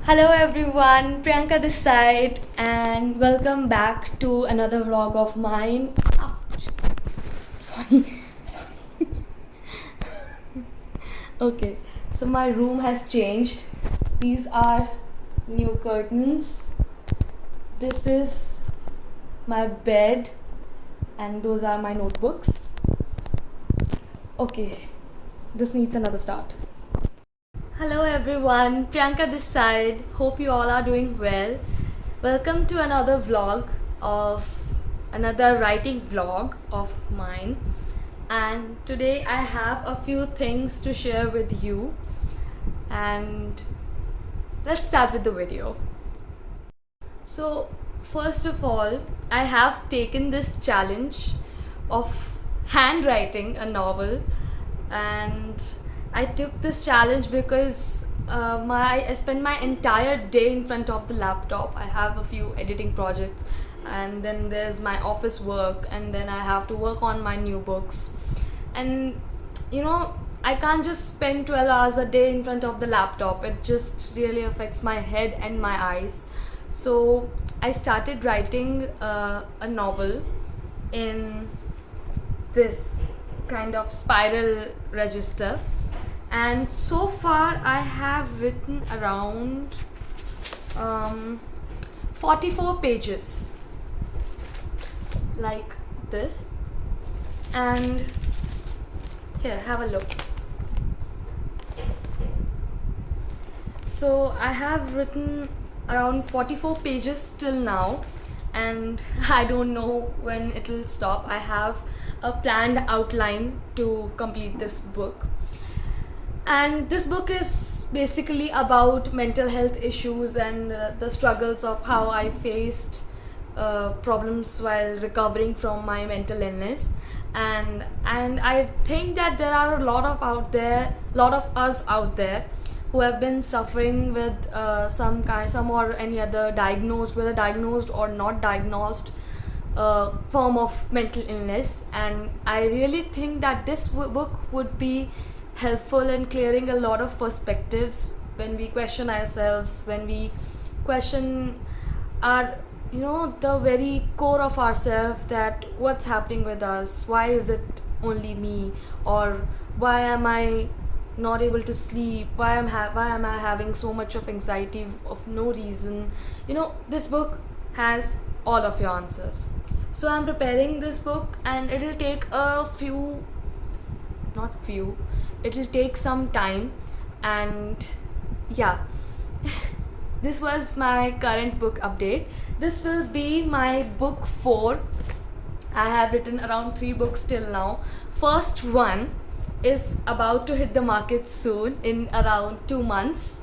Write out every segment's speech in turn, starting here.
Hello everyone, Priyanka this side, and welcome back to another vlog of mine. Ouch. Sorry, sorry. Okay, so my room has changed. These are new curtains. This is my bed, and those are my notebooks. Okay, this needs another start. Hello everyone, Priyanka this side. Hope you all are doing well. Welcome to another vlog of another writing vlog of mine. And today I have a few things to share with you. And let's start with the video. So, first of all, I have taken this challenge of handwriting a novel, and I took this challenge because I spend my entire day in front of the laptop. I have a few editing projects, and then there's my office work, and then I have to work on my new books. And I can't just spend 12 hours a day in front of the laptop. It just really affects my head and my eyes. So I started writing a novel in this kind of spiral register, and so far I have written around 44 pages like this. And here, have a look. So I have written around 44 pages till now, and I don't know when it'll stop. I have a planned outline to complete this book. And this book is basically about mental health issues and the struggles of how I faced problems while recovering from my mental illness. And I think that there are a lot of us out there who have been suffering with some or any other diagnosed, whether diagnosed or not diagnosed, form of mental illness. And I really think that this book would be helpful in clearing a lot of perspectives when we question ourselves, when we question our the very core of ourselves, that what's happening with us, why is it only me, or why am I not able to sleep, why am I having so much of anxiety of no reason. This book has all of your answers. So I'm preparing this book, and it'll take it'll take some time. And yeah, this was my current book update. This will be my book 4. I have written around 3 books till now. First one is about to hit the market soon, in around 2 months.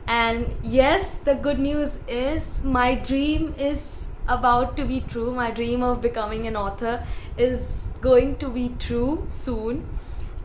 And yes, the good news is my dream is about to be true. My dream of becoming an author is going to be true soon,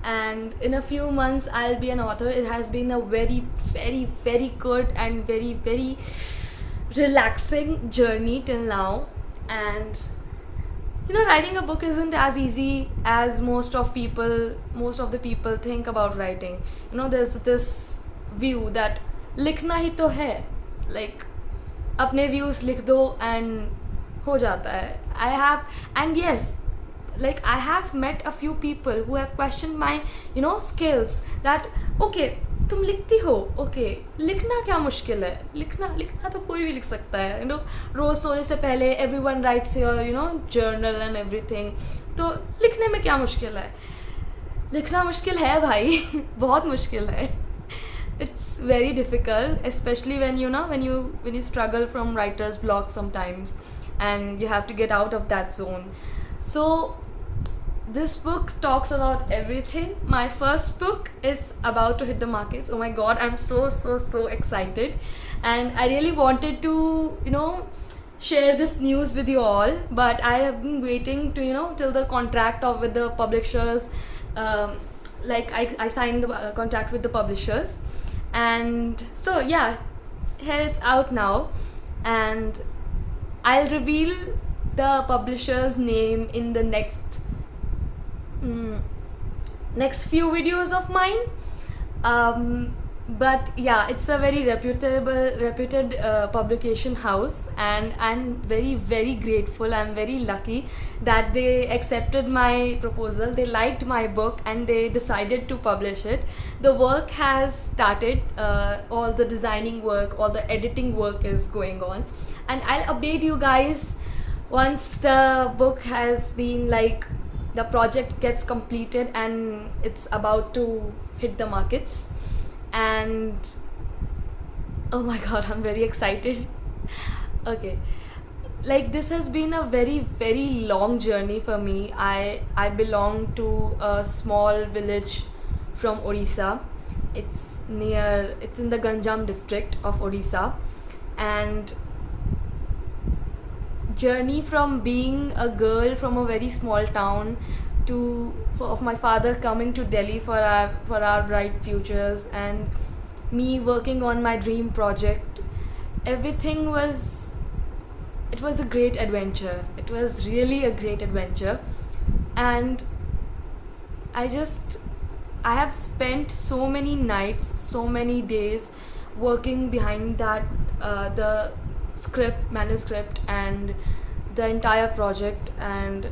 and in a few months I'll be an author. It has been a very, very, very good and very, very relaxing journey till now. And writing a book isn't as easy as most of the people think about writing. There's this view that लिखना ही तो है, like अपने views लिख दो and हो जाता है. And yes, like I have met a few people who have questioned my skills, that okay, तुम लिखती हो, okay, लिखना क्या मुश्किल है, लिखना तो कोई भी लिख सकता है. रोज सोने से पहले everyone writes your journal and everything. तो लिखने में क्या मुश्किल है? लिखना मुश्किल है भाई. बहुत मुश्किल है. It's very difficult, especially when you struggle from writer's block sometimes, and you have to get out of that zone. So this book talks about everything. My first book is about to hit the markets. Oh my god, I'm so excited, and I really wanted to share this news with you all, but I have been waiting to till the contract of with the publishers. Like I signed the contract with the publishers, and so yeah, here it's out now, and I'll reveal the publisher's name in the next few videos of mine. but yeah, it's a very reputed publication house, and I'm very grateful. I'm very lucky that they accepted my proposal. They liked my book and they decided to publish it. The work has started. All the designing work, all the editing work is going on, and I'll update you guys once the book has been like, the project gets completed and it's about to hit the markets. And oh my god, I'm very excited. Okay, like, this has been a very long journey for me. I belong to a small village from Odisha. It's in the Ganjam district of Odisha. And journey from being a girl from a very small town to of my father coming to Delhi for our bright futures, and me working on my dream project. Everything was, it was a great adventure. It was really a great adventure. And I just, I have spent so many nights, so many days working behind that, the manuscript, and the entire project, and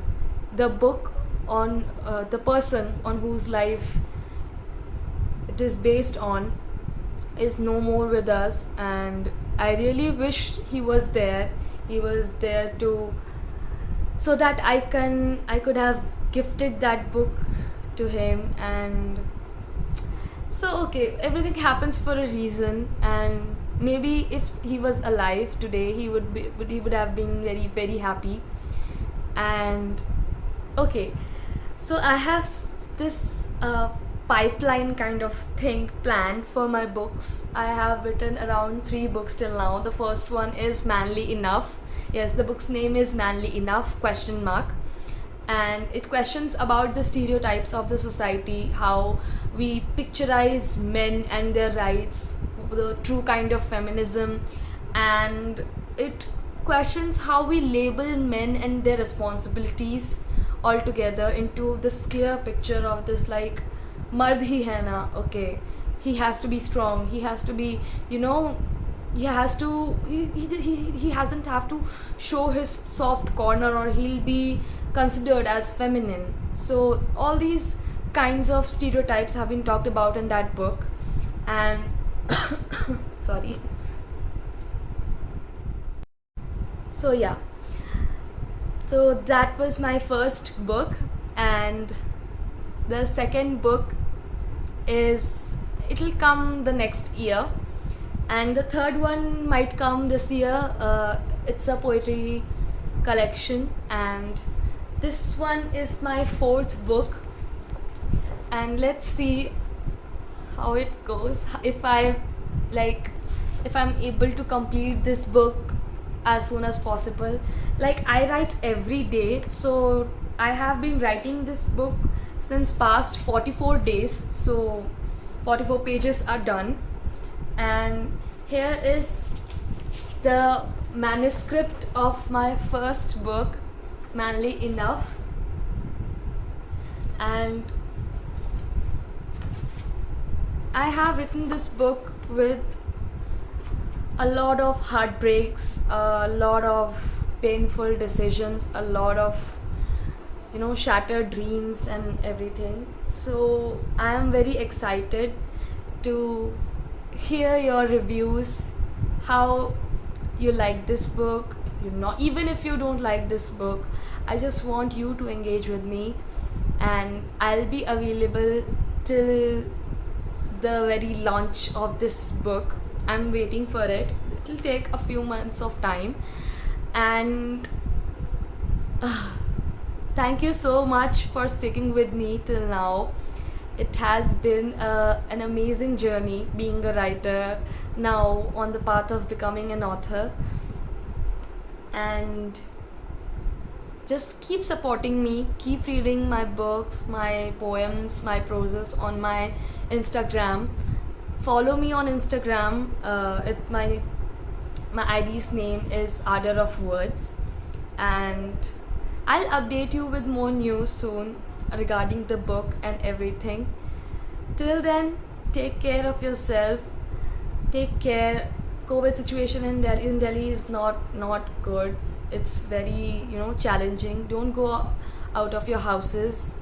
the book on, the person on whose life it is based on is no more with us. And I really wish he was there. He was there to, so that I could have gifted that book to him. And so, okay, everything happens for a reason, and maybe if he was alive today, he would have been very happy. And okay, so I have this pipeline kind of thing planned for my books. I have written around 3 books till now. The first one is Manly Enough. Yes, the book's name is Manly Enough question mark. And it questions about the stereotypes of the society, how we picturize men and their rights, the true kind of feminism. And it questions how we label men and their responsibilities altogether into this clear picture of this, like, mard hi hai na, okay, he has to be strong, he has to be, he has to, he hasn't have to show his soft corner, or he'll be considered as feminine. So all these kinds of stereotypes have been talked about in that book. And sorry. So yeah, so that was my first book. And the second book is, it'll come the next year, and the third one might come this year. It's a poetry collection, and this one is my fourth book. And let's see how it goes, if I'm able to complete this book as soon as possible. Like, I write every day, so I have been writing this book since past 44 days. So 44 pages are done, and here is the manuscript of my first book, Manly Enough. And I have written this book with a lot of heartbreaks, a lot of painful decisions, a lot of, shattered dreams and everything. So I am very excited to hear your reviews, how you like this book. Even if you don't like this book, I just want you to engage with me, and I'll be available till the very launch of this book. I'm waiting for it. It'll take a few months of time. And thank you so much for sticking with me till now. It has been an amazing journey being a writer, now on the path of becoming an author. And just keep supporting me, keep reading my books, my poems, my proses on my Instagram. Follow me on Instagram. My ID's name is Ardor of Words, and I'll update you with more news soon regarding the book and everything. Till then, take care of yourself. Take care. COVID situation in Delhi is not good. It's very challenging. Don't go out of your houses.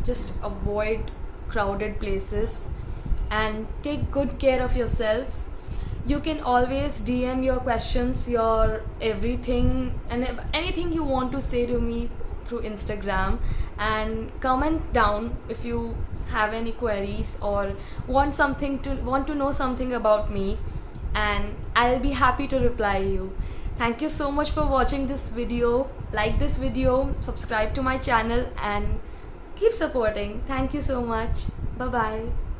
Just avoid crowded places and take good care of yourself. You can always DM your questions, your everything, and anything you want to say to me through Instagram, and comment down if you have any queries or want to know something about me, and I'll be happy to reply you. Thank you so much for watching this video. Like this video, subscribe to my channel, and keep supporting. Thank you so much. Bye bye.